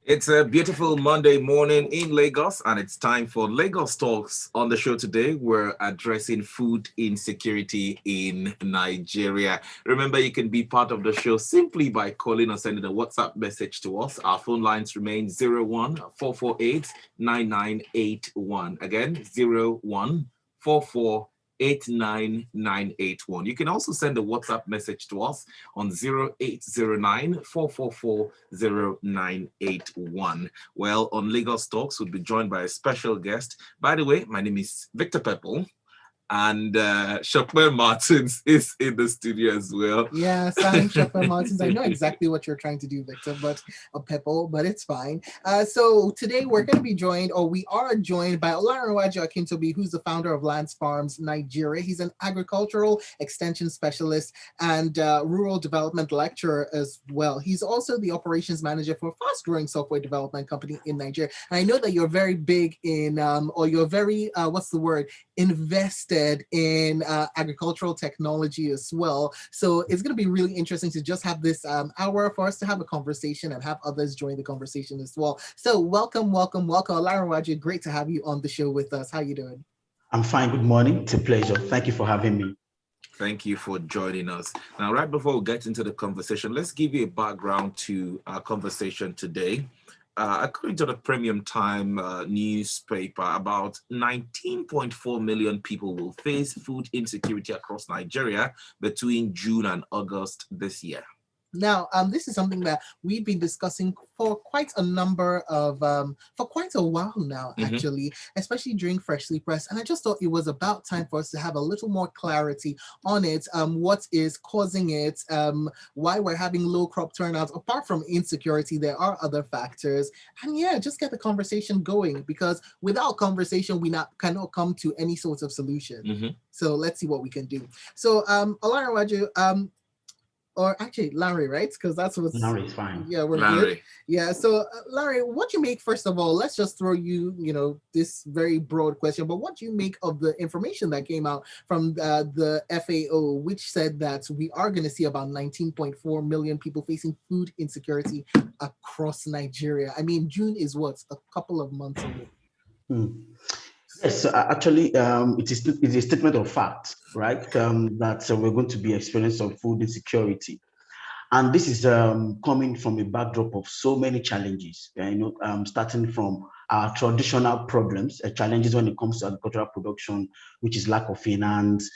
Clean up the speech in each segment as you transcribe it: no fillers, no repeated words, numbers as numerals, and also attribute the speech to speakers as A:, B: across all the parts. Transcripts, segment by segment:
A: It's a beautiful Monday morning in Lagos, and it's time for Lagos Talks. On the show today, we're addressing food insecurity in Nigeria. Remember, you can be part of the show simply by calling or sending a WhatsApp message to us. Our phone lines remain 01448 9981. Again, 01448 9981. You can also send a WhatsApp message to us on 0809 Well, on Lagos Talks, we'll be joined by a special guest. By the way, my name is Victor Pepple, and Sope Martins is in the studio as well.
B: Yes, I'm Shepard Martins. I know exactly what you're trying to do, Victor, but a Pepple, but it's fine. So today we're going to be joined, or we are joined by Olanrewaju Akintobi, who's the founder of Lands Farms Nigeria. He's an agricultural extension specialist and rural development lecturer as well. He's also the operations manager for a fast-growing software development company in Nigeria. And I know that you're very big in, or you're very, invested in agricultural technology as well. So it's going to be really interesting to just have this hour for us to have a conversation and have others join the conversation as well. So welcome. Olanrewaju, great to have you on the show with us. How you doing?
C: I'm fine. Good morning. It's a pleasure. Thank you for having me.
A: Thank you for joining us. Now, right before we get into the conversation, let's give you a background to our conversation today. According to the Premium Time newspaper, about 19.4 million people will face food insecurity across Nigeria between June and August this year.
B: Now, this is something that we've been discussing for quite a while now, actually, especially during Freshly Pressed. And I just thought it was about time for us to have a little more clarity on it, what is causing it, why we're having low crop turnouts. Apart from insecurity, there are other factors. And yeah, just get the conversation going, because without conversation, we cannot come to any sort of solution. So let's see what we can do. So, Olanrewaju, or actually Larry, right? Because that's what's
C: Larry's fine.
B: Yeah, we're
A: Larry.
B: good. Yeah. So Larry, what do you make, first of all? Let's just throw this very broad question. But what do you make of the information that came out from the FAO, which said that we are going to see about 19.4 million people facing food insecurity across Nigeria? I mean, June is what, a couple of months away.
C: Yes, so actually, it is a statement of fact, right? That we're going to be experiencing some food insecurity, and this is coming from a backdrop of so many challenges. Starting from our traditional problems, challenges when it comes to agricultural production, which is lack of finance,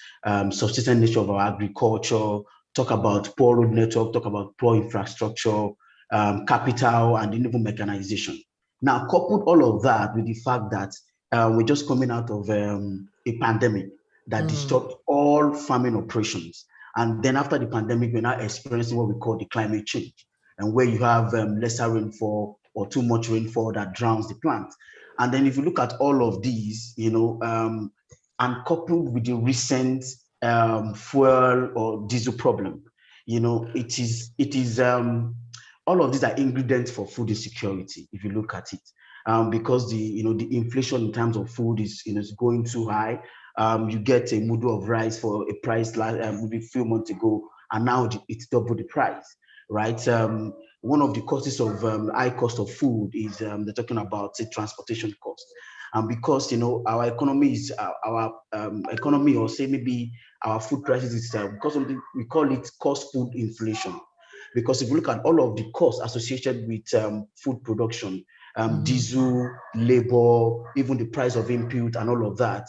C: subsistence nature of our agriculture. Talk about poor road network, talk about poor infrastructure, capital, and even mechanization. Now, coupled all of that with the fact that we're just coming out of a pandemic that disrupted all farming operations. And then after the pandemic, we're now experiencing what we call the climate change, and where you have lesser rainfall or too much rainfall that drowns the plant. And then if you look at all of these, and coupled with the recent fuel or diesel problem, it is all of these are ingredients for food insecurity, if you look at it. Because the inflation in terms of food is going too high. You get a mudu of rice for a price maybe a few months ago, and now it's double the price, right? One of the causes of high cost of food is they're talking about transportation cost, and because our economy is our economy, or say maybe our food prices is because of we call it cost food inflation. Because if you look at all of the costs associated with food production, diesel, labor, even the price of input and all of that,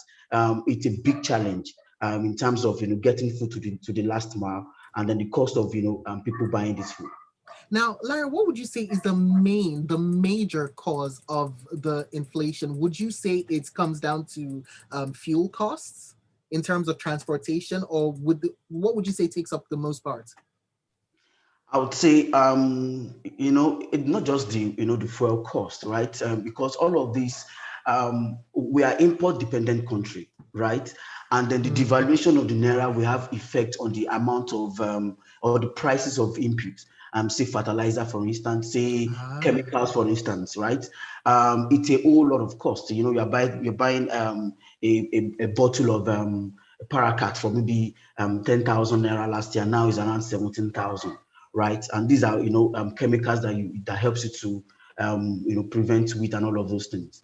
C: it's a big challenge in terms of getting food to the last mile, and then the cost of people buying this food.
B: Now, Larry, what would you say is the major cause of the inflation? Would you say it comes down to fuel costs in terms of transportation, or what would you say takes up the most part?
C: I would say, it's not just the fuel cost, right? Because all of these, we are import dependent country, right? And then the devaluation of the naira will have effect on the amount of or the prices of inputs. Say fertilizer, for instance, say chemicals, for instance, right? It's a whole lot of cost. You're buying a bottle of Paraquat for maybe 10,000 naira last year. Now is around 17,000. Right, and these are chemicals that helps you to prevent wheat and all of those things.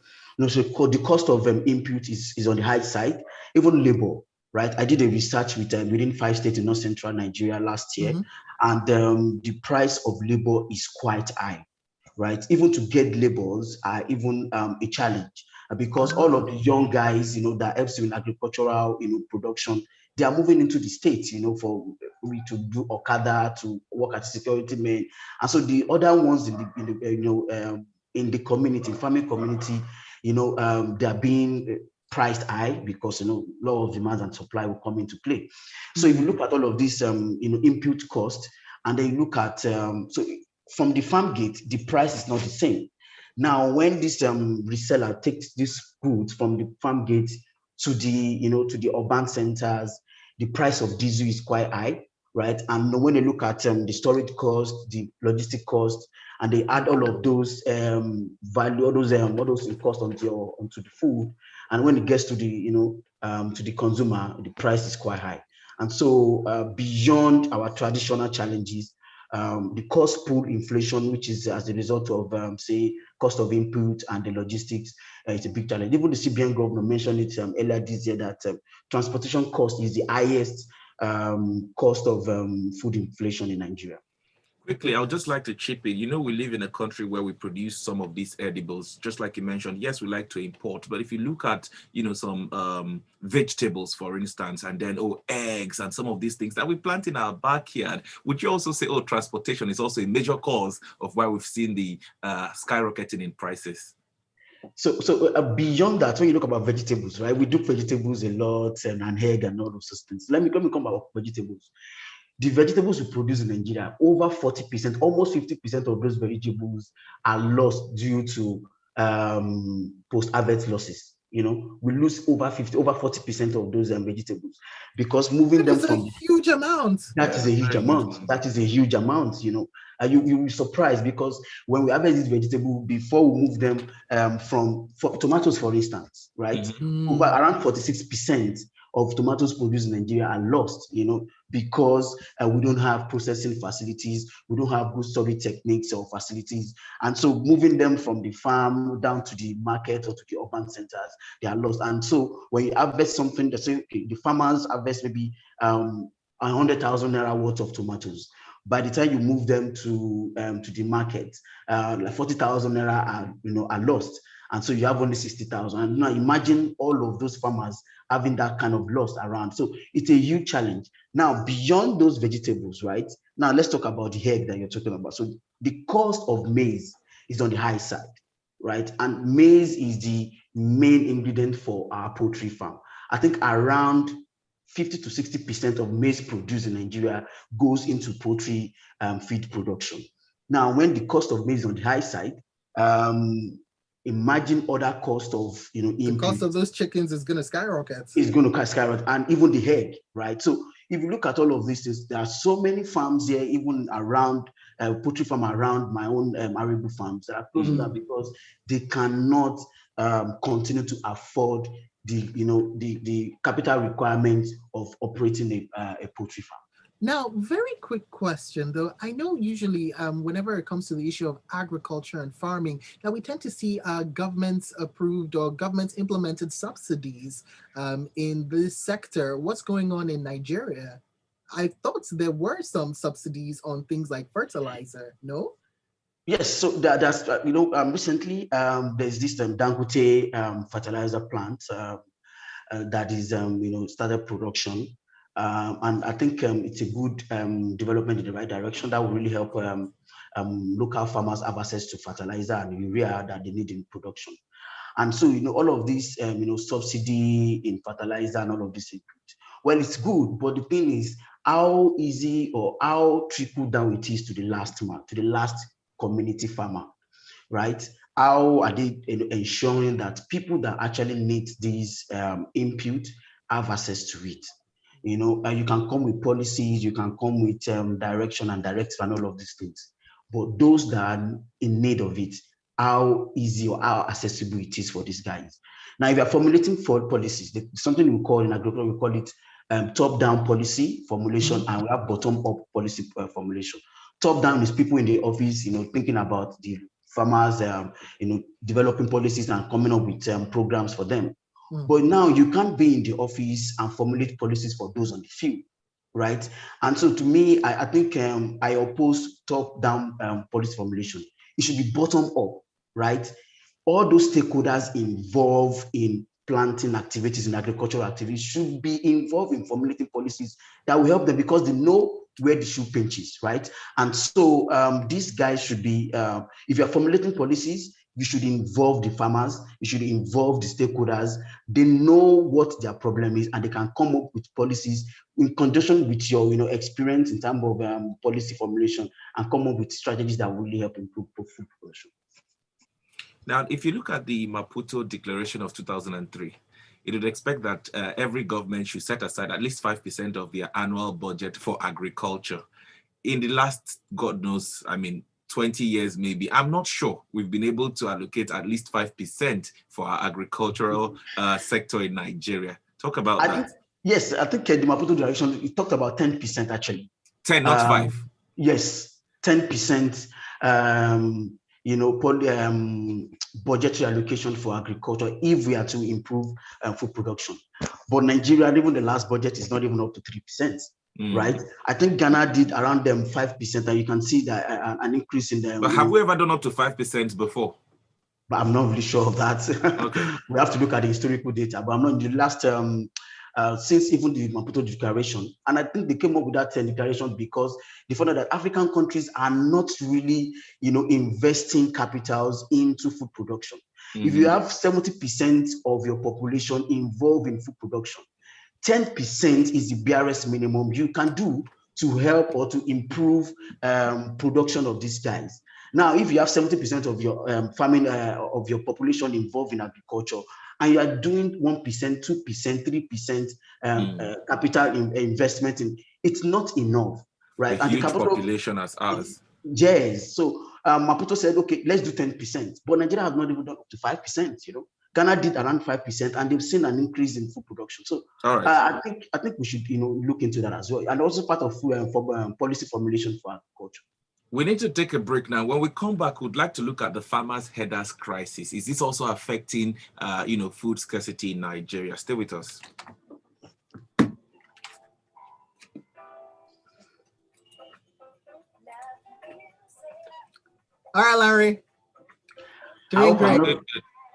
C: So the cost of input is on the high side, even labor. Right, I did a research within 5 states in North Central Nigeria last year, and the price of labor is quite high. Right, even to get labors are even a challenge, because all of the young guys, that helps in agricultural, production, they are moving into the states, for we to do Okada, to work as security men, and so the other ones in the community, farming community, they are being priced high, because law of demand and supply will come into play. So if you look at all of these input cost, and then you look at so from the farm gate, the price is not the same. Now, when this reseller takes these goods from the farm gate to the to the urban centers, the price of diesel is quite high, right? And when they look at the storage cost, the logistic cost, and they add all of those value, all those costs onto the food, and when it gets to the to the consumer, the price is quite high. And so beyond our traditional challenges, the cost pull inflation, which is as a result of say cost of input and the logistics, it's a big challenge. Even the CBN governor mentioned it earlier this year, that transportation cost is the highest cost of food inflation in Nigeria.
A: Quickly, I would just like to chip in. We live in a country where we produce some of these edibles, just like you mentioned. Yes, we like to import, but if you look at, some vegetables, for instance, and then, eggs and some of these things that we plant in our backyard, would you also say, transportation is also a major cause of why we've seen the skyrocketing in prices?
C: So beyond that, when you look about vegetables, right, we do vegetables a lot, and egg and all those things. Let me come about vegetables. The vegetables we produce in Nigeria, over 40%, almost 50% of those vegetables are lost due to post-harvest losses. We lose over 40% of those vegetables, because moving them from
B: a huge amount.
C: That is a huge amount. That is a huge amount. You'll be surprised, because when we harvest this vegetable, before we move them for tomatoes, for instance, right? Over around 46% of tomatoes produced in Nigeria are lost, because we don't have processing facilities, we don't have good storage techniques or facilities. And so moving them from the farm down to the market or to the urban centers, they are lost. And so when you harvest something, they say, okay, the farmers harvest maybe 100,000 naira worth of tomatoes. By the time you move them to the market, like 40,000 naira are lost, and so you have only 60,000. And now imagine all of those farmers having that kind of loss around. So it's a huge challenge. Now, beyond those vegetables, right? Now let's talk about the egg that you're talking about. So the cost of maize is on the high side, right? And maize is the main ingredient for our poultry farm. I think around 50 to 60% of maize produced in Nigeria goes into poultry feed production. Now, when the cost of maize is on the high side, imagine other cost of
B: the cost of those chickens is going to skyrocket.
C: It's going to skyrocket, and even the egg, right? So if you look at all of these things, there are so many farms here, even around poultry farm around my own arable farms that are closing down because they cannot continue to afford the capital requirements of operating a poultry farm.
B: Now, very quick question, though. I know usually whenever it comes to the issue of agriculture and farming, that we tend to see governments approved or governments implemented subsidies in this sector. What's going on in Nigeria? I thought there were some subsidies on things like fertilizer, no?
C: Yes, so that's recently there's this Dangote fertilizer plant that is started production. And I think it's a good development in the right direction that will really help local farmers have access to fertilizer and urea that they need in production. And so, all of this, subsidy in fertilizer and all of this input, well, it's good, but the thing is how easy or how trickle down it is to the last man, to the last community farmer, right? How are they ensuring that people that actually need these input have access to it? You can come with policies, you can come with direction and directives and all of these things. But those that are in need of it, how easy or how accessible it is for these guys. Now, if you're formulating for policies, something we call in agriculture, we call it top-down policy formulation, and we have bottom-up policy formulation. Top-down is people in the office, thinking about the farmers, developing policies and coming up with programs for them.
B: Mm.
C: But now you can't be in the office and formulate policies for those on the field, right? And so to me, I think I oppose top-down policy formulation. It should be bottom-up, right? All those stakeholders involved in planting activities and agricultural activities should be involved in formulating policies that will help them because they know where the shoe pinches, right? And so these guys should be, if you're formulating policies, you should involve the farmers, you should involve the stakeholders. They know what their problem is and they can come up with policies in conjunction with your experience in terms of policy formulation and come up with strategies that will really help improve food production.
A: Now, if you look at the Maputo Declaration of 2003, it would expect that every government should set aside at least 5% of their annual budget for agriculture. In the last, God knows, 20 years maybe, I'm not sure we've been able to allocate at least 5% for our agricultural sector in Nigeria. Talk about that.
C: Yes, I think the Maputo Declaration, it talked about 10% actually.
A: 10, not 5.
C: Yes, 10%. Budgetary allocation for agriculture if we are to improve food production. But Nigeria, even the last budget is not even up to 3%, right? I think Ghana did around 5%, and you can see that an increase in them.
A: But have we ever done up to 5% before?
C: But I'm not really sure of that.
A: Okay.
C: We have to look at the historical data, but I'm not in the last, since even the Maputo Declaration. And I think they came up with that declaration because they found out that African countries are not really, investing capitals into food production. If you have 70% of your population involved in food production, 10% is the barest minimum you can do to help or to improve production of these guys. Now, if you have 70% of your farming of your population involved in agriculture, and you are doing 1%, 2%, 3% capital investment in, it's not enough, right?
A: A huge population as ours.
C: Yes. So Maputo said, okay, let's do 10%, but Nigeria has not even done up to 5%. Ghana did around 5%, and they've seen an increase in food production. So I think we should look into that as well, and also part of policy formulation for agriculture.
A: We need to take a break now. When we come back, we'd like to look at the farmers' headers crisis. Is this also affecting, food scarcity in Nigeria? Stay with us.
B: All right, Larry. Doing great.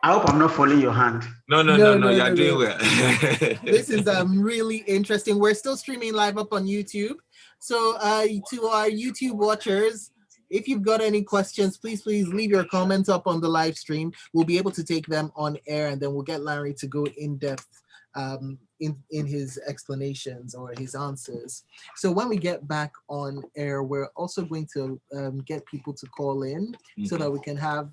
C: I hope I'm not following your hand.
A: No, you're doing well.
B: This is really interesting. We're still streaming live up on YouTube. So to our YouTube watchers, if you've got any questions, please leave your comments up on the live stream. We'll be able to take them on air, and then we'll get Larry to go in depth in his explanations or his answers. So when we get back on air, we're also going to get people to call in so that we can have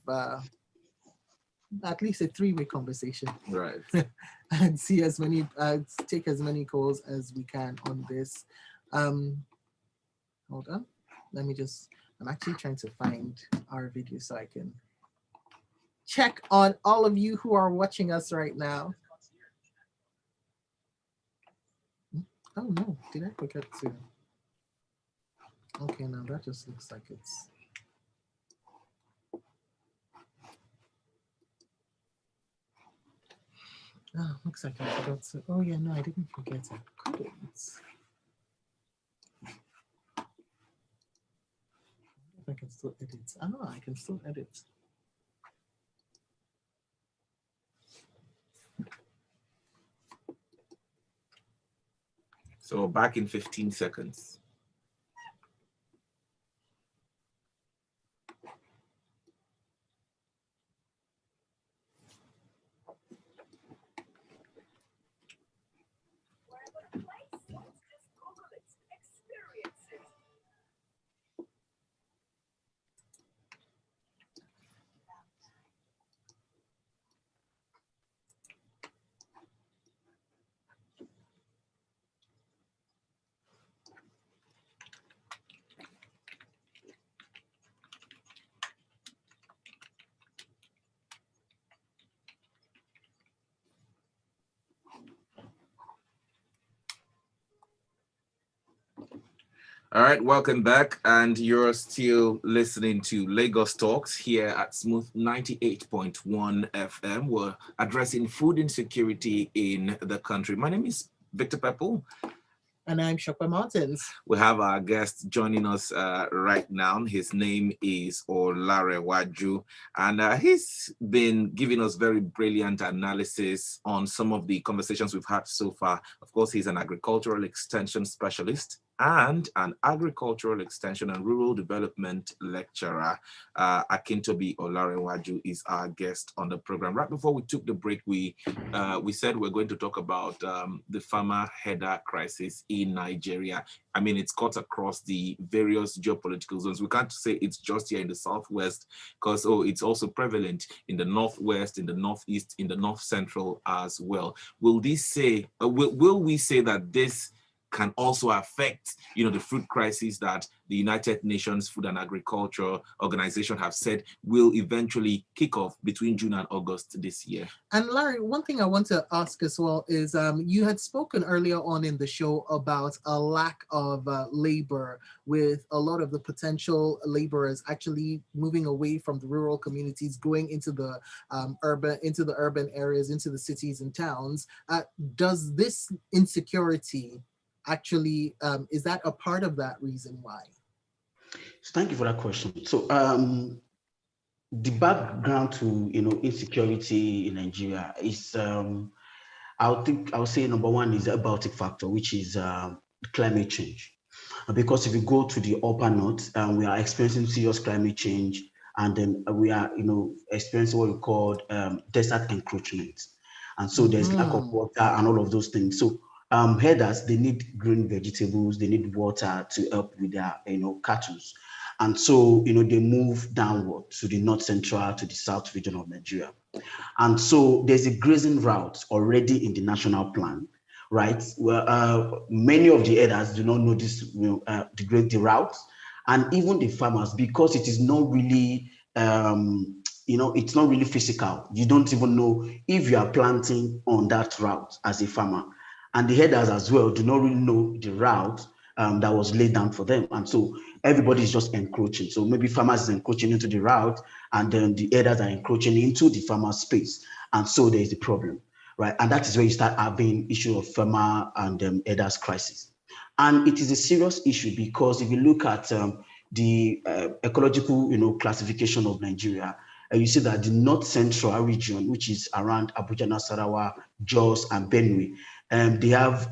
B: at least a 3-way conversation,
A: right?
B: And see as many, take as many calls as we can on this. Hold on, I'm actually trying to find our video so I can check on all of you who are watching us right now. Oh no, did I forget to? Okay, now that just looks like it's. Oh, looks like I forgot to. Oh yeah, no, I didn't forget. I couldn't. I can still edit. Oh, I can still edit.
A: So back in 15 seconds. All right, welcome back. And you're still listening to Lagos Talks here at Smooth 98.1 FM. We're addressing food insecurity in the country. My name is Victor Pepple.
B: And I'm Sope Martins.
A: We have our guest joining us right now. His name is Olanrewaju, and he's been giving us very brilliant analysis on some of the conversations we've had so far. Of course, he's an agricultural extension specialist and an agricultural extension and rural development lecturer. Akintobi Olanrewaju is our guest on the program. Right before we took the break, we said we're going to talk about the farmer header crisis in Nigeria. I mean, it's cut across the various geopolitical zones. We can't say it's just here in the Southwest because, it's also prevalent in the Northwest, in the Northeast, in the North Central as well. Will we say that this can also affect, the food crisis that the United Nations Food and Agriculture Organization have said will eventually kick off between June and August this year?
B: And Larry, one thing I want to ask as well is you had spoken earlier on in the show about a lack of labor, with a lot of the potential laborers actually moving away from the rural communities, going into the urban areas, into the cities and towns. Does this insecurity actually, is that a part of that reason why?
C: So thank you for that question. So the background to insecurity in Nigeria is I'll say number one is the abiotic factor, which is climate change. Because if you go to the upper north, we are experiencing serious climate change, and then we are experiencing what we call desert encroachment, and so there's lack of water and all of those things. So herders, they need green vegetables, they need water to help with their cattle, and so they move downward to the north central, to the south region of Nigeria, and so there's a grazing route already in the national plan, right? Well, many of the herders do not know this the route, and even the farmers, because it is not really it's not really physical. You don't even know if you are planting on that route as a farmer. And the herders as well do not really know the route that was laid down for them. And so everybody is just encroaching. So maybe farmers is encroaching into the route, and then the herders are encroaching into the farmer's space. And so there is a problem, right? And that is where you start having issue of farmer and herders crisis. And it is a serious issue because if you look at the ecological classification of Nigeria, you see that the north central region, which is around Abuja, Nasarawa, Jos, and Benue, they have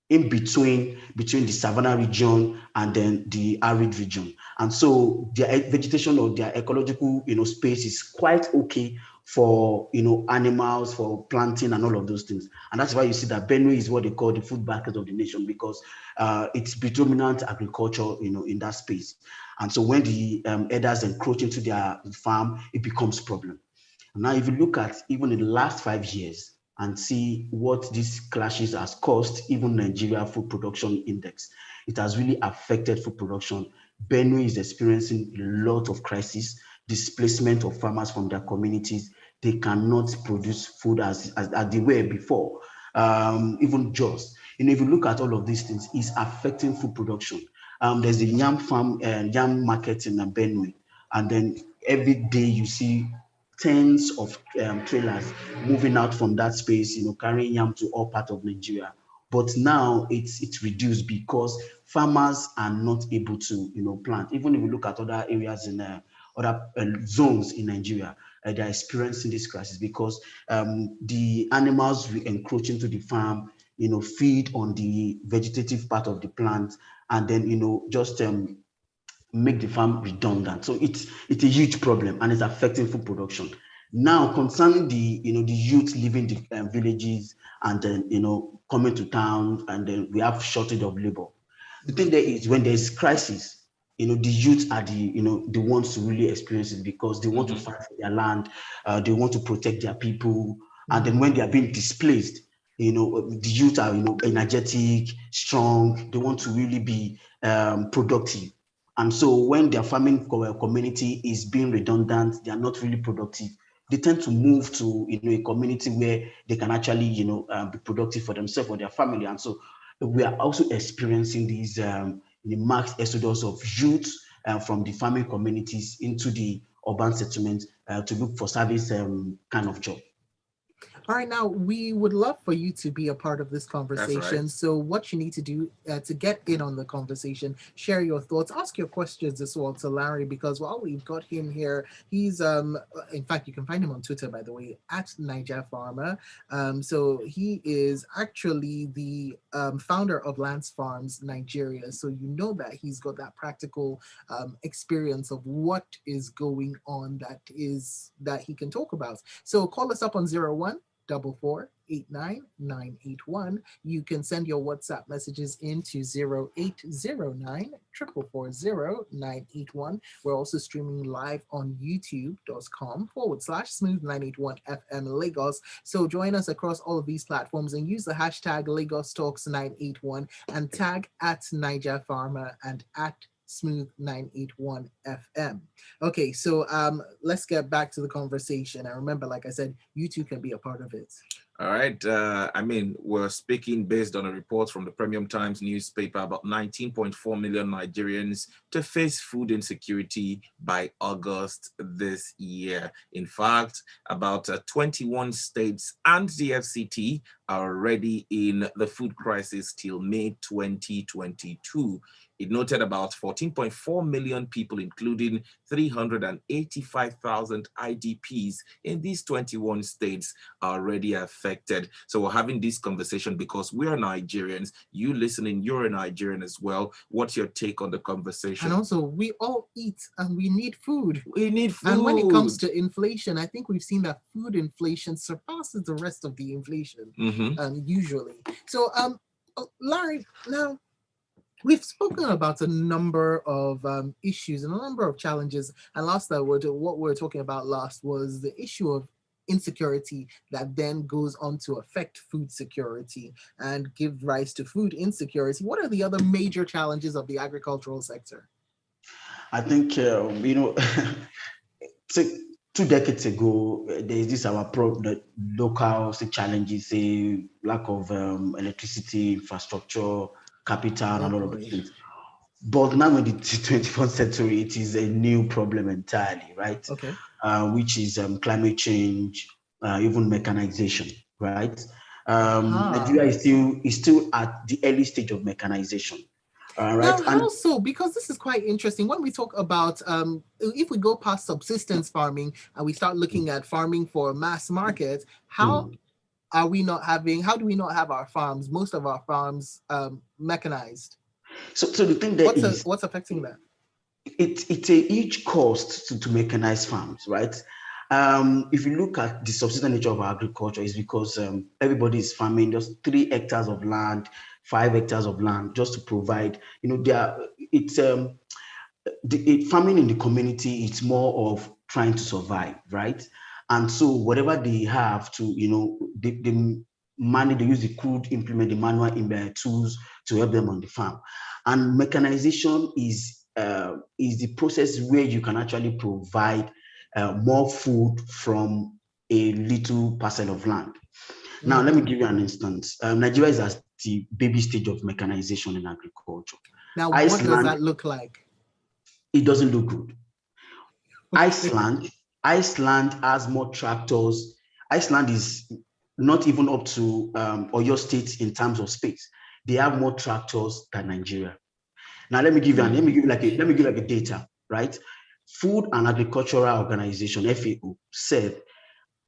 C: in between the savanna region and then the arid region, and so their vegetation or their ecological space is quite okay for animals, for planting and all of those things. And that's why you see that Benue is what they call the food basket of the nation, because it's predominant agriculture in that space. And so when the herders encroach into their farm, it becomes a problem. And now if you look at even in the last 5 years and see what these clashes has caused, even Nigeria food production index, it has really affected food production. Benue is experiencing a lot of crisis, displacement of farmers from their communities. They cannot produce food as they were before. Even Jos, if you look at all of these things, it's affecting food production. There's a yam farm and yam market in Benue, and then every day you see tens of trailers moving out from that space, carrying yam to all parts of Nigeria. But now it's reduced because farmers are not able to plant. Even if we look at other areas in other zones in Nigeria, they're experiencing this crisis because the animals will encroach into the farm, feed on the vegetative part of the plant, and then just make the farm redundant. So it's a huge problem, and it's affecting food production. Now, concerning the the youth leaving the villages and then coming to town, and then we have shortage of labor. The thing there is, when there's crisis, the youth are the ones to really experience it, because they want to fight for their land, they want to protect their people, and then when they are being displaced, the youth are energetic, strong. They want to really be productive. And so when their farming community is being redundant, they are not really productive. They tend to move to a community where they can actually be productive for themselves or their family. And so we are also experiencing these the mass exodus of youth from the farming communities into the urban settlements to look for service kind of job.
B: All right, now we would love for you to be a part of this conversation.
A: Right.
B: So, what you need to do to get in on the conversation, share your thoughts, ask your questions as well to Larry, because while we've got him here, he's in fact, you can find him on Twitter, by the way, at Niger Farmer. So he is actually the founder of Lance Farms Nigeria. So you know that he's got that practical experience of what is going on that he can talk about. So call us up on 01-44-89-981. You can send your WhatsApp messages into 0809-440-981. We're also streaming live on youtube.com/smooth981FM Lagos. So join us across all of these platforms and use the hashtag Lagos Talks 981 and tag at Niger Farmer and at Smooth 981 FM. Okay, so let's get back to the conversation. And remember, like I said, you too can be a part of it.
A: All right. I mean, we're speaking based on a report from the Premium Times newspaper about 19.4 million Nigerians to face food insecurity by August this year. In fact, about 21 states and the FCT are already in the food crisis till May 2022. It noted about 14.4 million people, including 385,000 IDPs in these 21 states, are already affected. So we're having this conversation because we are Nigerians. You listening, you're a Nigerian as well. What's your take on the conversation?
B: And also, we all eat and we need food.
A: We need food.
B: And when it comes to inflation, I think we've seen that food inflation surpasses the rest of the inflation, usually. So, Larry, now, we've spoken about a number of issues and a number of challenges. And what we were talking about last was the issue of insecurity that then goes on to affect food security and give rise to food insecurity. What are the other major challenges of the agricultural sector?
C: I think, 2 decades ago, there's this the local challenges, a lack of electricity, infrastructure, capital, and all of those things. But now in the 21st century, it is a new problem entirely, right?
B: Okay.
C: Which is climate change, even mechanization, right? Nigeria is still at the early stage of mechanization. Right.
B: Now, how so? Because this is quite interesting. When we talk about, if we go past subsistence farming and we start looking at farming for mass market, how do we not have our farms, most of our farms, mechanized?
C: So the thing that
B: what's affecting that?
C: It's a huge cost to mechanize farms, right? If you look at the subsistence nature of agriculture, is because everybody is farming just 3 hectares of land, 5 hectares of land, just to provide. Farming in the community. It's more of trying to survive, right? And so whatever they have to, they use the crude implement, the manual tools to help them on the farm. And mechanization is the process where you can actually provide more food from a little parcel of land. Now, let me give you an instance. Nigeria is at the baby stage of mechanization in agriculture.
B: Now, what does that look like?
C: It doesn't look good. Iceland has more tractors. Iceland is not even up to Oyo State in terms of space. They have more tractors than Nigeria. Now, let me give you like a data, right? Food and Agricultural Organization (FAO) said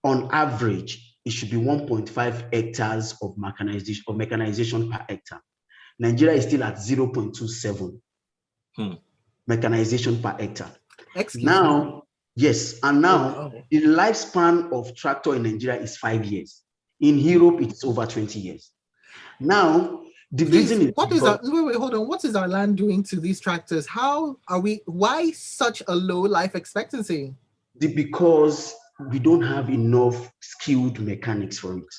C: on average it should be 1.5 hectares of mechanization per hectare. Nigeria is still at 0.27 mechanization per hectare. Yes, and now the lifespan of tractor in Nigeria is 5 years. In Europe, it's over 20 years. Now, the reason is
B: wait, hold on. What is our land doing to these tractors? Why such a low life expectancy?
C: Because we don't have enough skilled mechanics for it.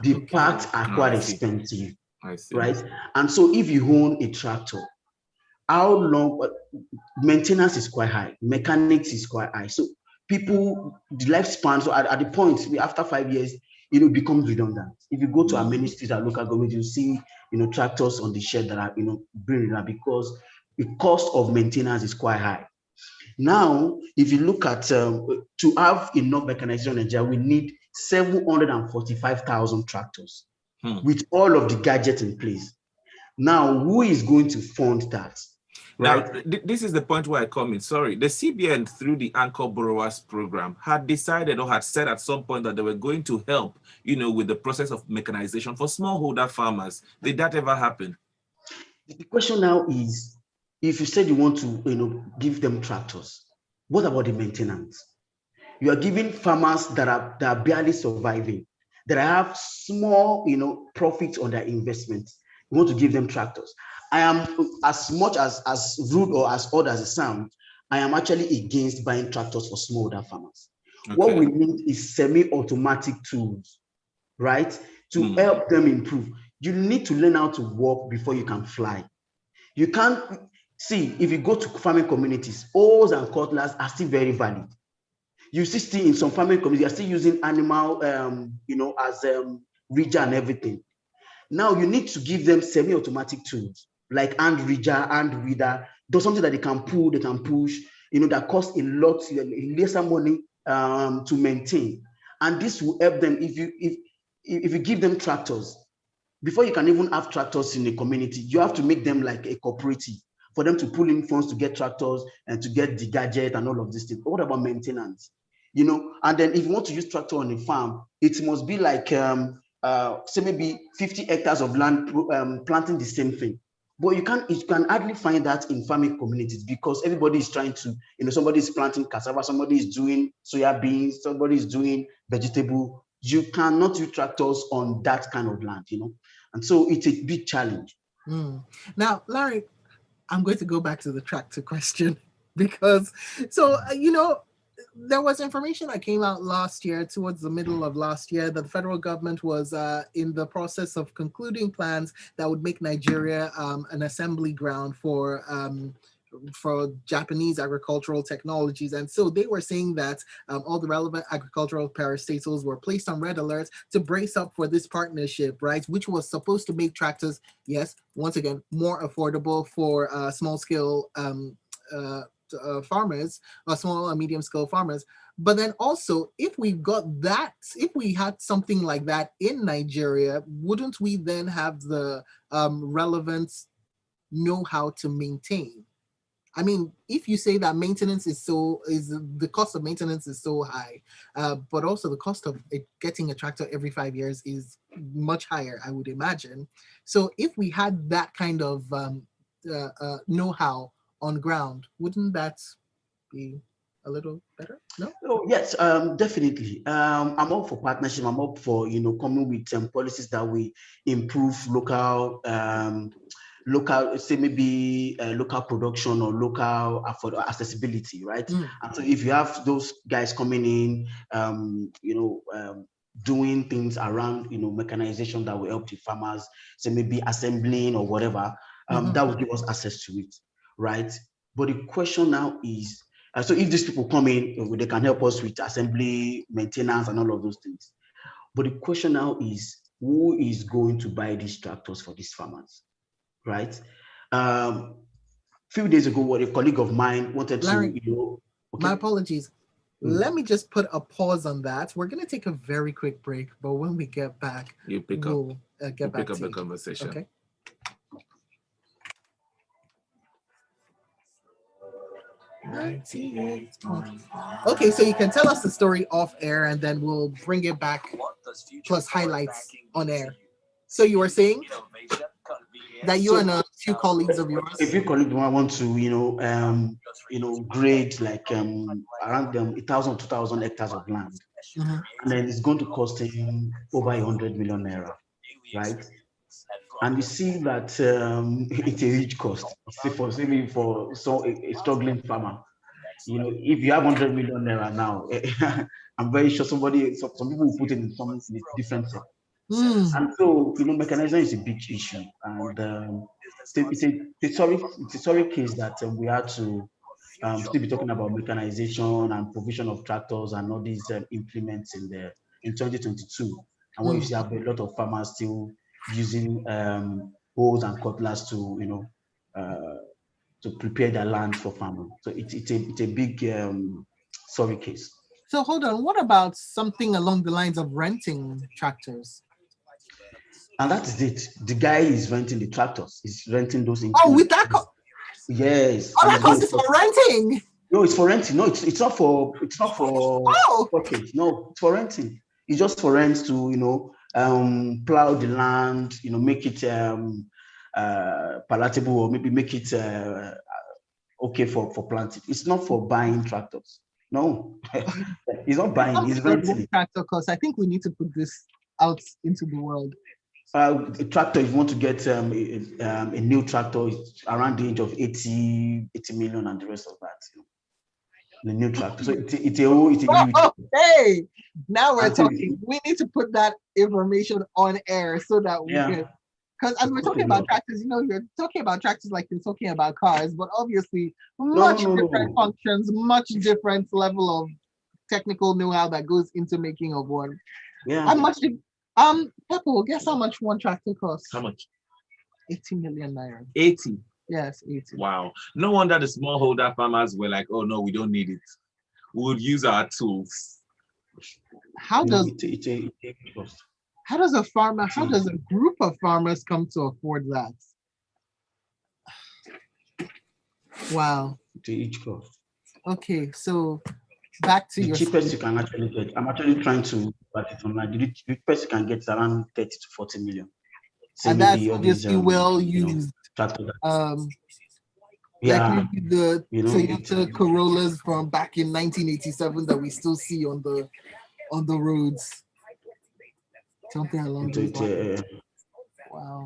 C: The parts are quite expensive, right? And so if you own a tractor, how long maintenance is quite high, mechanics is quite high. So people, the lifespan, so at the point after 5 years, it becomes redundant. If you go to our ministries, our local government, you see tractors on the shed that are, bringing that, because the cost of maintenance is quite high. Now, if you look at to have enough mechanization in Nigeria, we need 745,000 tractors with all of the gadgets in place. Now, who is going to fund that? Right?
A: Now, this is the point where I come in. Sorry, the CBN, through the Anchor Borrowers Program, had decided or had said at some point that they were going to help, with the process of mechanization for smallholder farmers. Did that ever happen?
C: The question now is, if you said you want to, give them tractors, what about the maintenance? You are giving farmers that are barely surviving, that have small, profits on their investments. You want to give them tractors. I am, as much as rude or as odd as it sounds, I am actually against buying tractors for smallholder farmers. Okay. What we need is semi-automatic tools, right, to help them improve. You need to learn how to walk before you can fly. You can't see, if you go to farming communities, hoes and cutlass are still very valid. You still in some farming communities, are still using animal, as ridger and everything. Now you need to give them semi-automatic tools like hand ridger, hand weeder, do something that they can pull, they can push, that costs a lot, lesser money to maintain. And this will help them if you give them tractors. Before you can even have tractors in a community, you have to make them like a cooperative for them to pull in funds to get tractors and to get the gadget and all of these things. But what about maintenance? And then if you want to use tractor on a farm, it must be like say maybe 50 hectares of land planting the same thing. But you can hardly find that in farming communities, because everybody is trying to, somebody is planting cassava, somebody is doing soya beans, somebody is doing vegetable. You cannot use tractors on that kind of land, and so it's a big challenge.
B: Now, Larry, I'm going to go back to the tractor question because, there was information that came out last year, towards the middle of last year, that the federal government was in the process of concluding plans that would make Nigeria an assembly ground for Japanese agricultural technologies. And so they were saying that all the relevant agricultural parastatals were placed on red alert to brace up for this partnership, right? Which was supposed to make tractors, yes, once again, more affordable for small scale farmers, or small and medium scale farmers. But then also, if we had something like that in Nigeria, wouldn't we then have the relevant know-how to maintain? I mean, if you say that the cost of maintenance is so high, but also the cost of getting a tractor every 5 years is much higher, I would imagine. So if we had that kind of know-how on ground, wouldn't that be a little better? No?
C: Oh, yes, definitely. I'm up for partnership. I'm up for, coming with policies that will improve local, say maybe local production or local accessibility, right? And so if you have those guys coming in, doing things around, mechanization that will help the farmers, say maybe assembling or whatever, that will give us access to it, right? But the question now is, so if these people come in, they can help us with assembly, maintenance, and all of those things. But the question now is, who is going to buy these tractors for these farmers, right? Few days ago, a colleague of mine wanted
B: Larry,
C: to,
B: my apologies. Let me just put a pause on that. We're going to take a very quick break, but when we get back,
A: we'll pick up the conversation.
B: Okay. Okay, so you can tell us the story off air and then we'll bring it back plus highlights on air. So you were saying that you and a few colleagues of yours,
C: a few colleagues want to grade like around 1,000 2,000 hectares of land, and then it's going to cost him over 100 million naira, right? And you see that it's a huge cost. For a struggling farmer, if you have 100 million naira now, I'm very sure some people will put it in some different sector. And so, mechanization is a big issue, and it's a sorry case that we had to still be talking about mechanization and provision of tractors and all these implements in 2022. And what you see, have a lot of farmers still using hoes and cutlass to, to prepare their land for farming. So it's a big sorry case.
B: So hold on, what about something along the lines of renting tractors?
C: And that is it. The guy is renting the tractors. He's renting those.
B: Oh, with that
C: yes.
B: Oh, that cost is for renting.
C: No, it's for renting. No, it's not for purchase. No, it's for renting. It's just for rent to plow the land, make it palatable, or maybe make it okay for planting. It's not for buying tractors. No, he's not buying. He's renting it.
B: Tractor cost. I think we need to put this out into the world.
C: A tractor, if you want to get a new tractor, it's around the age of 80 million and the rest of that. The new tractor. So it's a huge.
B: Hey, now we're talking. We need to put that information on air so that we can. Because as we're talking about tractors, you're talking about tractors like you're talking about cars, but obviously much different functions, much different level of technical know-how that goes into making of one.
C: Yeah.
B: How much did Pepple, guess how much one tractor costs?
A: How much?
B: 80 million naira.
A: 80.
B: Yes, 80.
A: Wow. No wonder the smallholder farmers were like, oh no, we don't need it. We would use our tools.
B: How does a farmer, how does a group of farmers come to afford that? Wow.
C: To each cost.
B: Okay, so back to
C: the cheapest you can actually get. I'm actually trying to buy it online. The cheapest you can get is around 30 to 40 million.
B: And that's obviously well used.
C: Yeah.
B: Like the Toyota Corollas from back in 1987 that we still see on the roads. Something along those lines. Wow.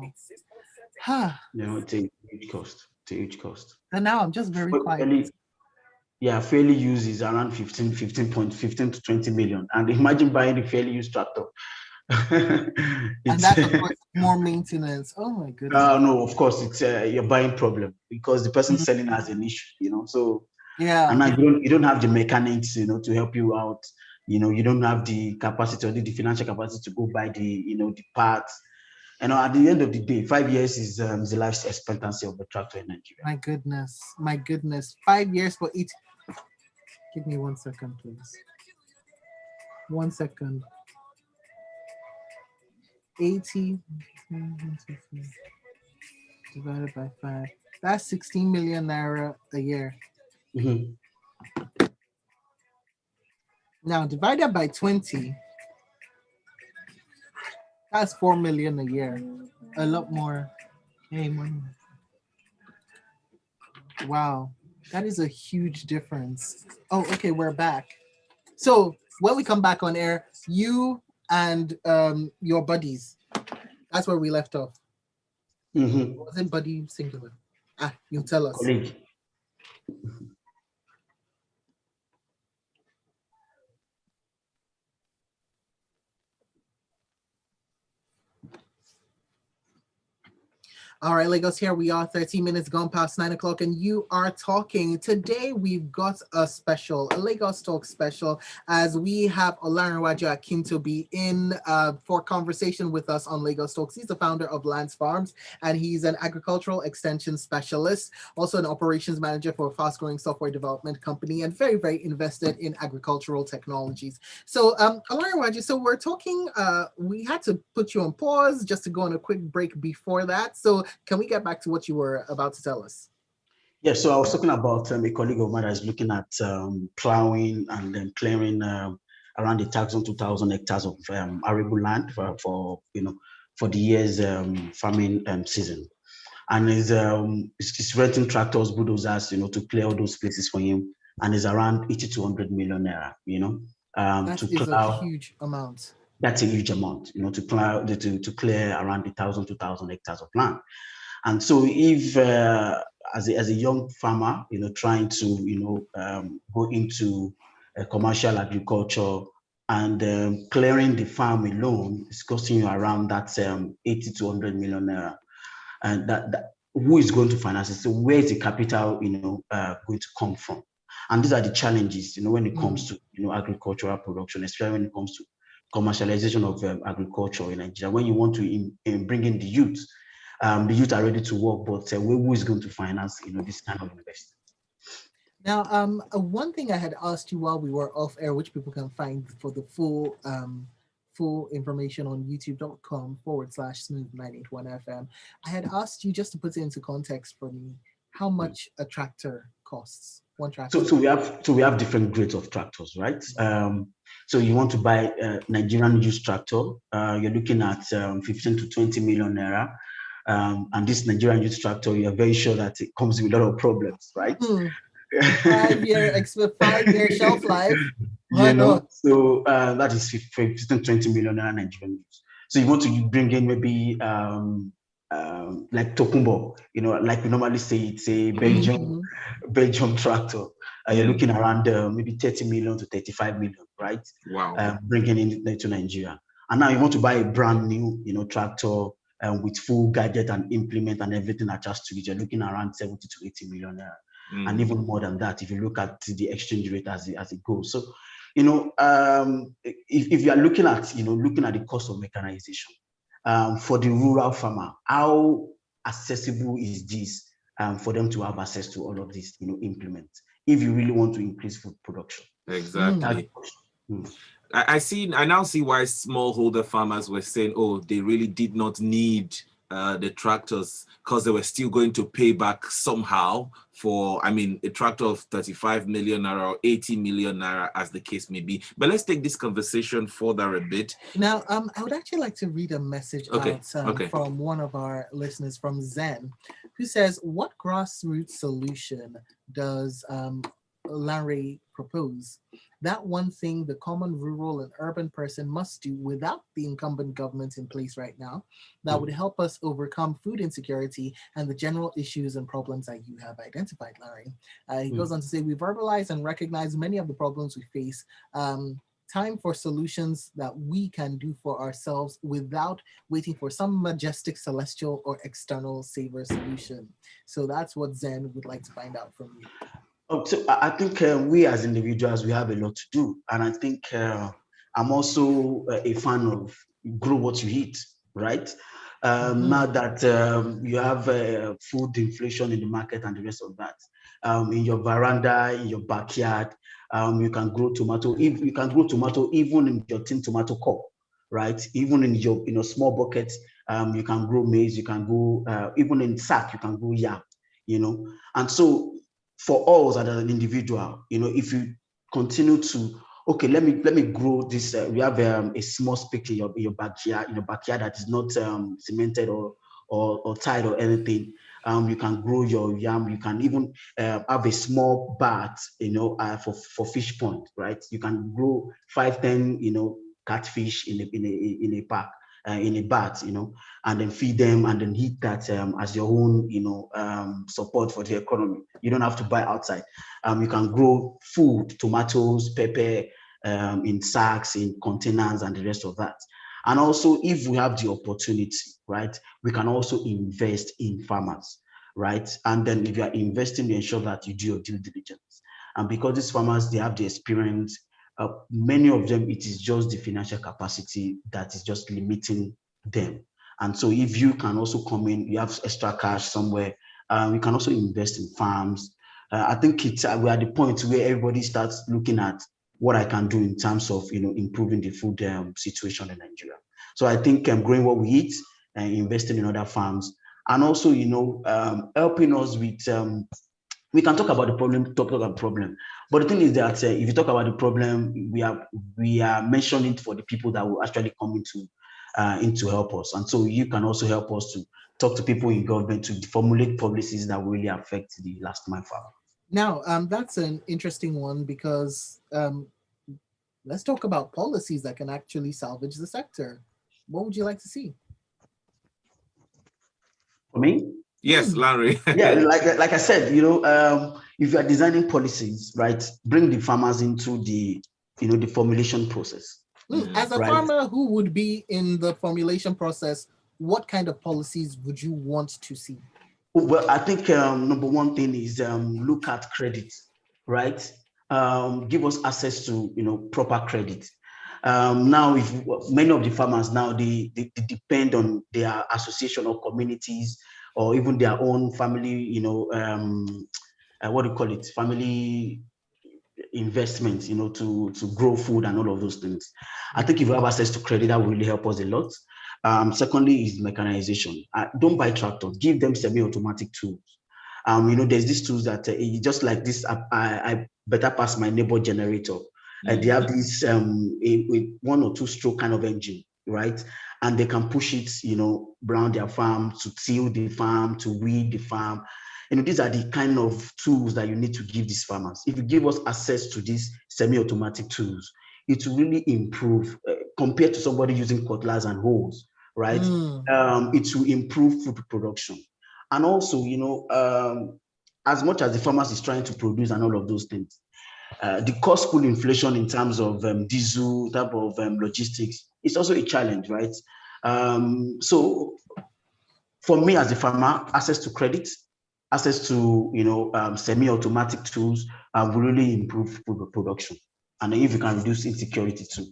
B: Huh.
C: It's a huge cost. It's a huge cost.
B: And now I'm just very quiet.
C: Fairly used is around 15 to 20 million. And imagine buying a fairly used tractor.
B: And that's of course more maintenance. Oh my goodness.
C: No, of course it's your buying problem because the person selling has an issue, So
B: yeah.
C: And now you don't have the mechanics, to help you out. You don't have the capacity or the financial capacity to go buy the parts. At the end of the day, 5 years is the life expectancy of the tractor in Nigeria.
B: My goodness. 5 years for each. Give me 1 second, please. 1 second. 80 divided by 5. That's 16 million naira a year.
C: Mm-hmm.
B: Now divided by 20. That's 4 million a year. A lot more. Hey, money. Wow. That is a huge difference. Oh, okay, we're back. So when we come back on air, you and your buddies, that's where we left off.
C: Mm-hmm.
B: Wasn't buddy singular? You tell us.
C: Colleague.
B: All right, Lagos, here we are, 13 minutes gone past 9 o'clock, and you are talking. Today, we've got a Lagos Talk special, as we have Olanrewaju Akintobi in for conversation with us on Lagos Talks. He's the founder of Lands Farms, and he's an agricultural extension specialist, also an operations manager for a fast-growing software development company, and very, very invested in agricultural technologies. So, Olanrewaju, so we're talking, we had to put you on pause just to go on a quick break before that. So, can we get back to what you were about to tell us?
C: Yeah, so I was talking about a colleague of mine that is looking at plowing and then clearing around 1,000 to 2,000 hectares of arable land for the year's farming season, and he's renting tractors, bulldozers, to clear all those places for him, and it's around 80 to 100 million naira,
B: that is a huge amount.
C: That's a huge amount, to plow, to clear around 1,000 to 2,000 hectares of land. And so if as a young farmer, trying to, go into commercial agriculture and clearing the farm alone is costing you around that 80 to 100 million naira. And that who is going to finance it? So where is the capital, going to come from? And these are the challenges, when it comes to, agricultural production, especially when it comes to commercialization of agriculture in Nigeria. When you want to bring in the youth, The youth are ready to work, but who is going to finance, this kind of investment?
B: Now, one thing I had asked you while we were off air, which people can find for the full information on youtube.com/smooth981fm. I had asked you, just to put it into context for me, how much a tractor costs. One tractor.
C: So we have different grades of tractors, right? So you want to buy a Nigerian used tractor, you're looking at 15 to 20 million naira. And this Nigerian used tractor, you're very sure that it comes with a lot of problems, right?
B: 5-year shelf life.
C: So that is 15 to 20 million naira Nigerian use. So you want to bring in maybe like Tokumbo, like we normally say, it's a Belgium tractor. You're looking around maybe 30 million to 35 million, right?
A: Wow.
C: Bringing in to Nigeria. And now you want to buy a brand new, tractor with full gadget and implement and everything attached to it. You're looking around 70 to 80 million naira. And even more than that, if you look at the exchange rate as it goes. So, if you are looking at the cost of mechanization, for the rural farmer, how accessible is this for them to have access to all of these, implements, if you really want to increase food production?
A: Exactly. I now see why smallholder farmers were saying, oh, they really did not need the tractors, because they were still going to pay back somehow for, a tractor of 35 million naira or 80 million naira, as the case may be. But let's take this conversation further a bit.
B: Now, I would actually like to read a message out from one of our listeners, from Zen, who says, what grassroots solution does Olanre propose? That one thing the common rural and urban person must do without the incumbent government in place right now, that would help us overcome food insecurity and the general issues and problems that you have identified, Larry. He goes on to say, we verbalize and recognize many of the problems we face. Time for solutions that we can do for ourselves without waiting for some majestic celestial or external savior solution. So that's what Zen would like to find out from you.
C: So I think we as individuals, we have a lot to do. And I think I'm also a fan of grow what you eat, right? Now that you have food inflation in the market and the rest of that, in your veranda, in your backyard, you can grow tomato. You can grow tomato even in your tin tomato cup, right? Even in your small buckets, you can grow maize. You can grow even in sack. You can grow yam, and so. For us as an individual, if you continue to, okay, let me grow this. We have a small space in your backyard, that is not cemented or tied or anything. You can grow your yam. You can even have a small bath, for fish pond, right? You can grow 5-10, catfish in a pack. In a bath, and then feed them and then eat that as your own, support for the economy. You don't have to buy outside. You can grow food, tomatoes, pepper, in sacks, in containers, and the rest of that. And also, if we have the opportunity, right, we can also invest in farmers, right? And then if you are investing, you ensure that you do your due diligence. And because these farmers, they have the experience. Many of them, it is just the financial capacity that is just limiting them. And so if you can also come in, you have extra cash somewhere, you can also invest in farms. I think we're at the point where everybody starts looking at what I can do in terms of improving the food situation in Nigeria. So I think growing what we eat and investing in other farms, and also helping us with we can talk about the problem, but the thing is that if you talk about the problem, we are mentioning it for the people that will actually come into help us. And so you can also help us to talk to people in government to formulate policies that will really affect the last mile farmer.
B: Now, that's an interesting one, because let's talk about policies that can actually salvage the sector. What would you like to see?
C: For me?
A: Yes, Larry.
C: Yeah, like I said, if you are designing policies, right, bring the farmers into the formulation process.
B: As a farmer who would be in the formulation process, what kind of policies would you want to see?
C: Well, I think number one thing is look at credit, right? Give us access to proper credit. Now, if many of the farmers now they depend on their association or communities or even their own family, what do you call it, family investments, to grow food and all of those things. I think if you have access to credit, that will really help us a lot. Secondly is mechanization. Don't buy tractors, give them semi-automatic tools. There's these tools that just like this, I better pass my neighbor generator. And they have this a 1 or 2 stroke kind of engine, right? And they can push it, around their farm to till the farm, to weed the farm. These are the kind of tools that you need to give these farmers. If you give us access to these semi-automatic tools, it will really improve compared to somebody using cutlass and hoes, right? It will improve food production. And also, as much as the farmers is trying to produce and all of those things, the cost pull inflation in terms of diesel, type of logistics, it's also a challenge, right? So for me as a farmer, access to credit, access to semi-automatic tools will really improve food production. And if you can reduce insecurity too.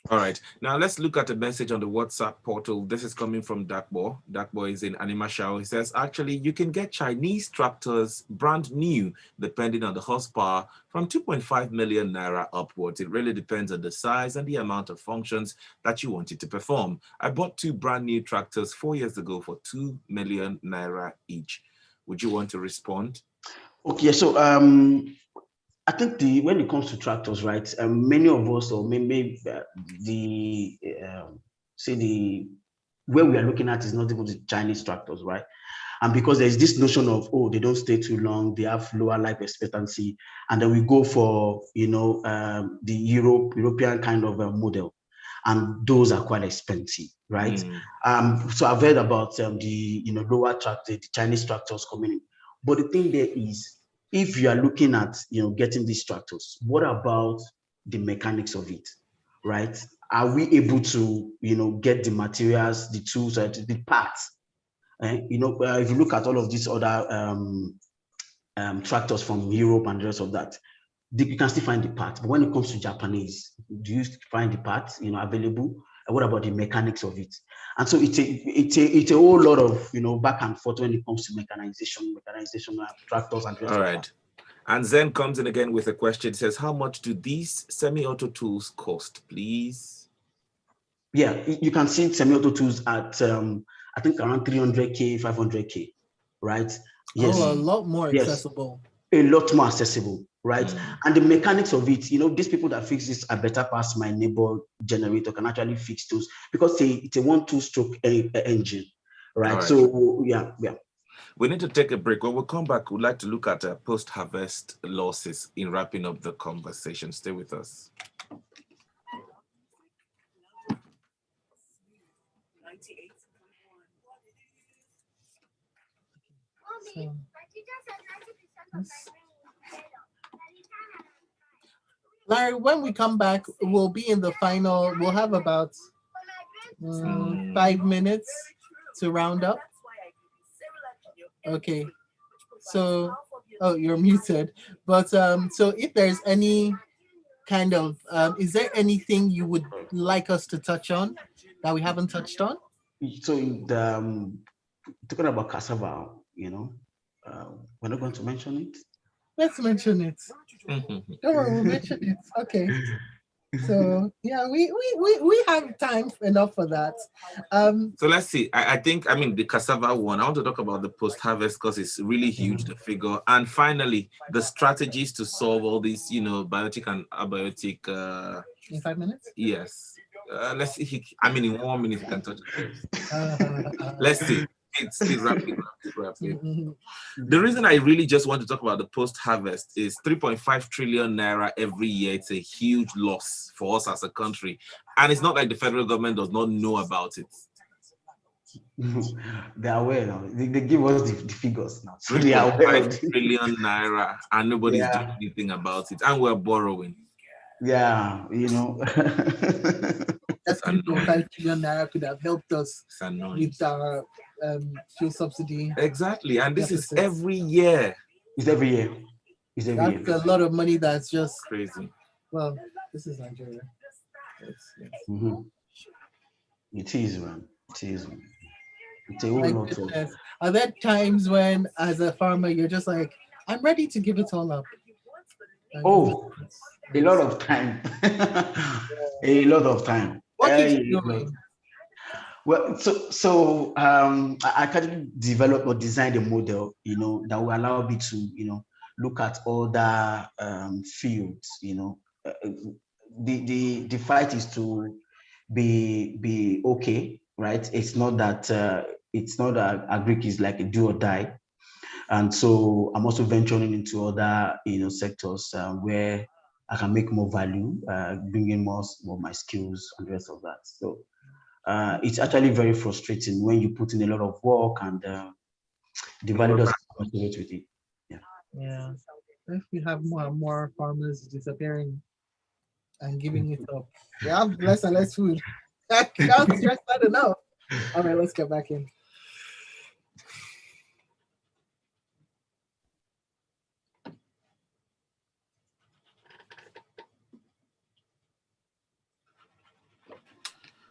A: All right. Now let's look at a message on the WhatsApp portal. This is coming from Dakbo. Dakbo is in Animashao. He says, actually, you can get Chinese tractors brand new, depending on the horsepower, from 2.5 million naira upwards. It really depends on the size and the amount of functions that you want it to perform. I bought 2 brand new tractors 4 years ago for 2 million naira each. Would you want to respond?
C: Okay, so I think when it comes to tractors, right, many of us, or maybe where we are looking at is not even the Chinese tractors, right? And because there's this notion of, they don't stay too long, they have lower life expectancy, and then we go for, the European kind of model, and those are quite expensive, right? So I've heard about the lower tractor, the Chinese tractors coming in, but the thing there is, if you are looking at getting these tractors, what about the mechanics of it, right? Are we able to get the materials, the tools, the parts? If you look at all of these other tractors from Europe and the rest of that, you can still find the parts. But when it comes to Japanese, do you find the parts available? And what about the mechanics of it? And so it's a whole lot of back and forth when it comes to mechanization tractors and
A: all right. And Zen comes in again with a question. It says, how much do these semi-auto tools cost, please?
C: Yeah, you can see semi-auto tools at I think around 300K, 500K, right?
B: Yes. Oh, a lot more accessible.
C: A lot more accessible, right? And the mechanics of it, these people that fix this, I better pass my neighbor generator can actually fix those, because it's a 1-2 stroke engine, right? So yeah.
A: We need to take a break. When we come back, we'd like to look at post-harvest losses in wrapping up the conversation. Stay with us.
B: Larry, when we come back, we'll be in the final. We'll have about 5 minutes to round up. Okay. So, you're muted. But so if there's any kind of, is there anything you would like us to touch on that we haven't touched on?
C: So talking about cassava, we're not going to mention it.
B: Let's mention it. Don't worry, we'll mention it. Okay. So yeah, we have time enough for that.
A: So let's see. I think the cassava one. I want to talk about the post-harvest because it's really huge, the figure. And finally, the strategies to solve all these, biotic and abiotic.
B: In 5 minutes?
A: Yes. Let's see. In 1 minute you can touch it. Let's see. Speed rapid. The reason I really just want to talk about the post-harvest is 3.5 trillion naira every year. It's a huge loss for us as a country. And it's not like the federal government does not know about it.
C: They are aware now. They give us the figures now.
A: So they are aware of 5 trillion naira and nobody's doing anything about it. And we're borrowing.
C: Yeah,
B: That's 3.5 trillion naira could have helped us with our fuel subsidy.
A: Exactly, and this is every year.
C: It's every year.
B: That's a lot of money. That's just
A: crazy.
B: Well, this is Nigeria.
C: Mhm. It is, man. It is. Man. It's a whole
B: My
C: lot of.
B: goodness. Are there times when, as a farmer, you're just like, I'm ready to give it all up? And you just,
C: Oh, a lot of time. A lot of time.
B: what keeps you going?
C: Well, I can develop or design a model, that will allow me to, look at other fields. The fight is to be okay, right? It's not that agric is like a do or die, and so I'm also venturing into other sectors where I can make more value, bring in more of my skills and the rest of that. So it's actually very frustrating when you put in a lot of work and the value doesn't correlate with it. Yeah.
B: Yeah. If we have more and more farmers disappearing and giving it up, we have less and less food. I can't stress that enough. All right, let's get back in.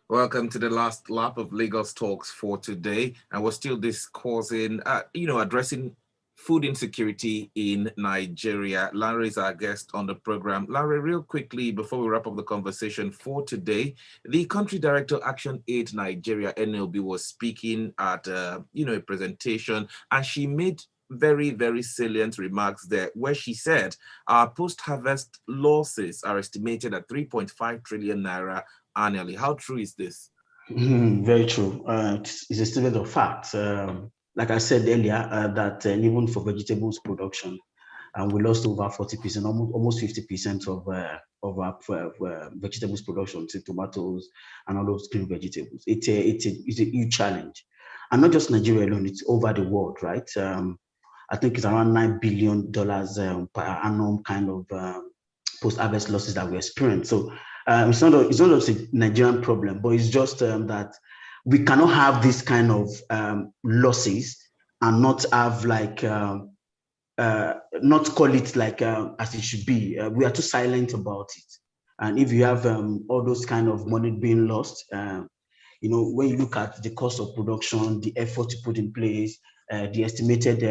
A: Welcome to the last lap of Lagos Talks for today. And we're still discussing, addressing food insecurity in Nigeria. Larry is our guest on the program. Larry, real quickly, before we wrap up the conversation for today, the country director, Action Aid Nigeria, NLB, was speaking at, a presentation, and she made very, very salient remarks there, where she said our post-harvest losses are estimated at 3.5 trillion naira annually. How true is this?
C: Very true. It's a statement of fact. Like I said earlier, that even for vegetables production, we lost over 40%, almost 50% of our vegetables production, say tomatoes and all those green vegetables. It's a huge challenge, and not just Nigeria alone. It's over the world, right? I think it's around $9 billion per annum kind of post-harvest losses that we experience. So it's not just a Nigerian problem, but it's just that we cannot have this kind of losses and not have like not call it like as it should be. We are too silent about it. And if you have all those kind of money being lost, when you look at the cost of production, the effort you put in place, the estimated,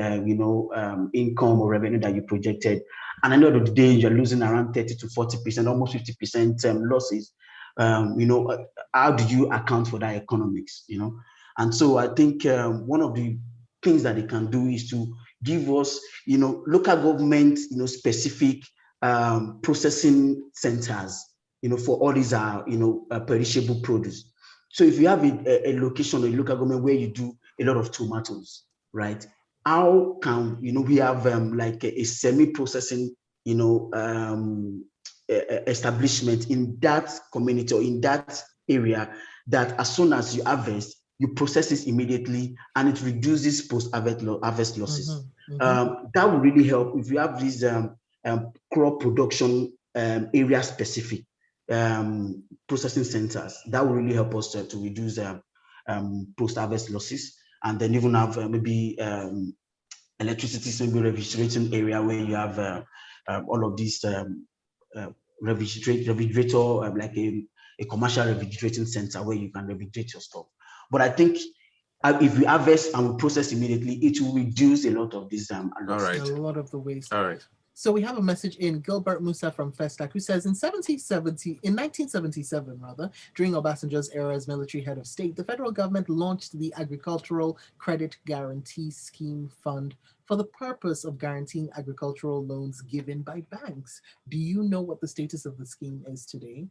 C: income or revenue that you projected, and at the end of the day, you're losing around 30 to 40%, almost 50% losses. How do you account for that economics? And so I think one of the things that they can do is to give us, local government, specific processing centers, for all these perishable produce. So if you have a location or a local government where you do a lot of tomatoes, right? How can we have like a semi-processing, establishment in that community or in that area, that as soon as you harvest, you process it immediately and it reduces post-harvest losses. That will really help if you have these crop production area specific processing centers. That will really help us to reduce post-harvest losses, and then even have maybe electricity, maybe refrigerating area where you have all of these refrigerator, like a commercial refrigerating center where you can refrigerate your stuff. But I think if we harvest and we process immediately, it will reduce a lot of these losses.
B: A lot of the waste.
A: All right.
B: So we have a message in Gilbert Musa from Festac, who says in 1977 rather, during Obasanjo's era as military head of state, the federal government launched the Agricultural Credit Guarantee Scheme Fund for the purpose of guaranteeing agricultural loans given by banks. Do you know what the status of the scheme is today?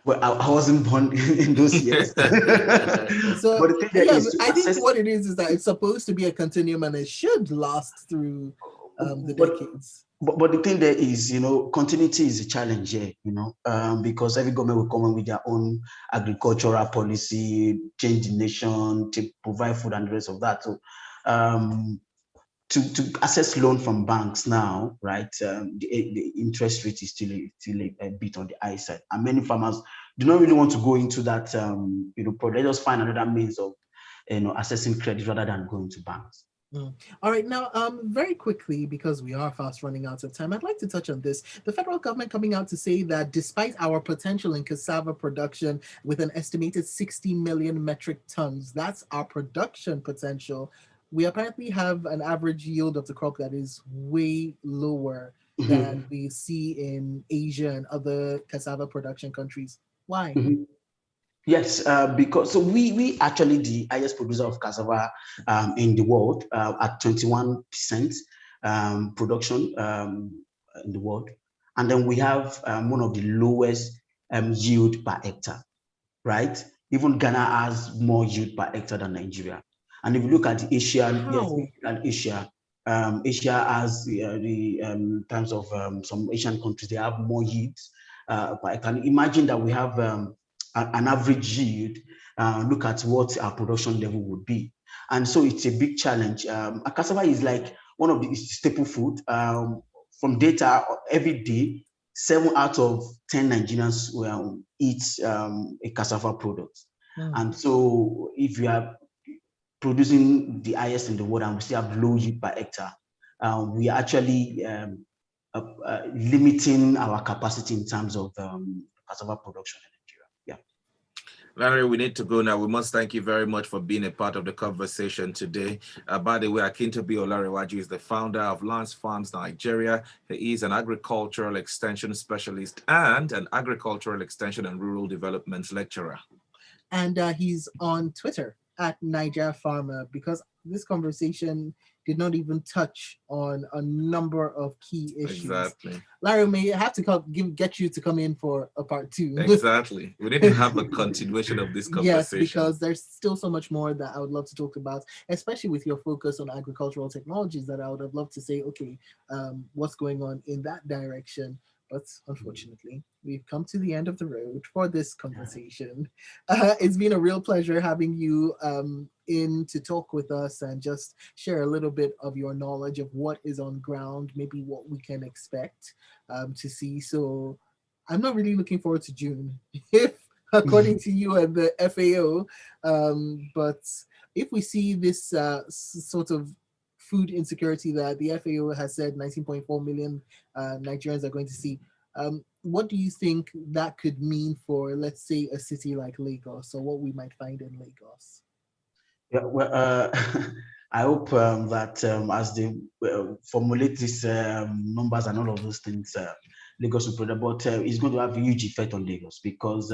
C: Well, I wasn't born in those years.
B: So but the thing I think what it is that it's supposed to be a continuum and it should last through the decades.
C: But the thing there is, continuity is a challenge here, because every government will come in with their own agricultural policy, change the nation, to provide food and the rest of that. So to access loan from banks now, right, the interest rate is still a bit on the high side. And many farmers do not really want to go into that, they just find another means of, accessing credit rather than going to banks.
B: All right, now, very quickly, because we are fast running out of time, I'd like to touch on this. The federal government coming out to say that despite our potential in cassava production with an estimated 60 million metric tons, that's our production potential, we apparently have an average yield of the crop that is way lower than we see in Asia and other cassava production countries. Why?
C: Yes, because so we actually the highest producer of cassava in the world at 21% production in the world, and then we have one of the lowest yield per hectare, right? Even Ghana has more yield per hectare than Nigeria. And if you look at the Asian, yes,
B: How?
C: and Asia, Asia has the in terms of some Asian countries, they have more yields per hectare. And imagine that we have an average yield, look at what our production level would be. And so it's a big challenge. A cassava is like one of the staple food. From data, every day, 7 out of 10 Nigerians will eat a cassava product. And so if you are producing the highest in the world and we still have low yield per hectare, we are actually limiting our capacity in terms of cassava production in Nigeria. Yeah.
A: Larry, we need to go now. We must thank you very much for being a part of the conversation today. By the way, Akintobi Olanrewaju is the founder of Lance Farms Nigeria. He is an agricultural extension specialist and an agricultural extension and rural development lecturer.
B: And he's on Twitter at Niger Farmer, because this conversation did not even touch on a number of key issues.
A: Exactly.
B: Larry, may have to get you to come in for a part 2.
A: Exactly. We need to have a continuation of this conversation.
B: Yes, because there's still so much more that I would love to talk about, especially with your focus on agricultural technologies, that I would have loved to say, okay, what's going on in that direction? But unfortunately, we've come to the end of the road for this conversation. It's been a real pleasure having you in to talk with us and just share a little bit of your knowledge of what is on ground, maybe what we can expect to see. So I'm not really looking forward to June, if according to you and the FAO, but if we see this sort of food insecurity that the FAO has said 19.4 million Nigerians are going to see, what do you think that could mean for, let's say, a city like Lagos, or what we might find in Lagos?
C: Yeah, well, I hope that as they formulate these numbers and all of those things, Lagos will produce, but it's going to have a huge effect on Lagos, because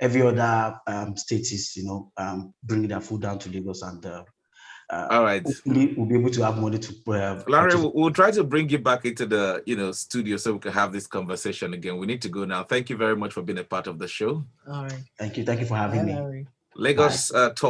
C: every other state is, bringing their food down to Lagos, and
A: all right,
C: hopefully we'll be able to have money to.
A: Larry, we'll try to bring you back into the studio so we can have this conversation again. We need to go now. Thank you very much for being a part of the show.
B: All right.
C: Thank you for having me.
B: Larry.
A: Lagos Talk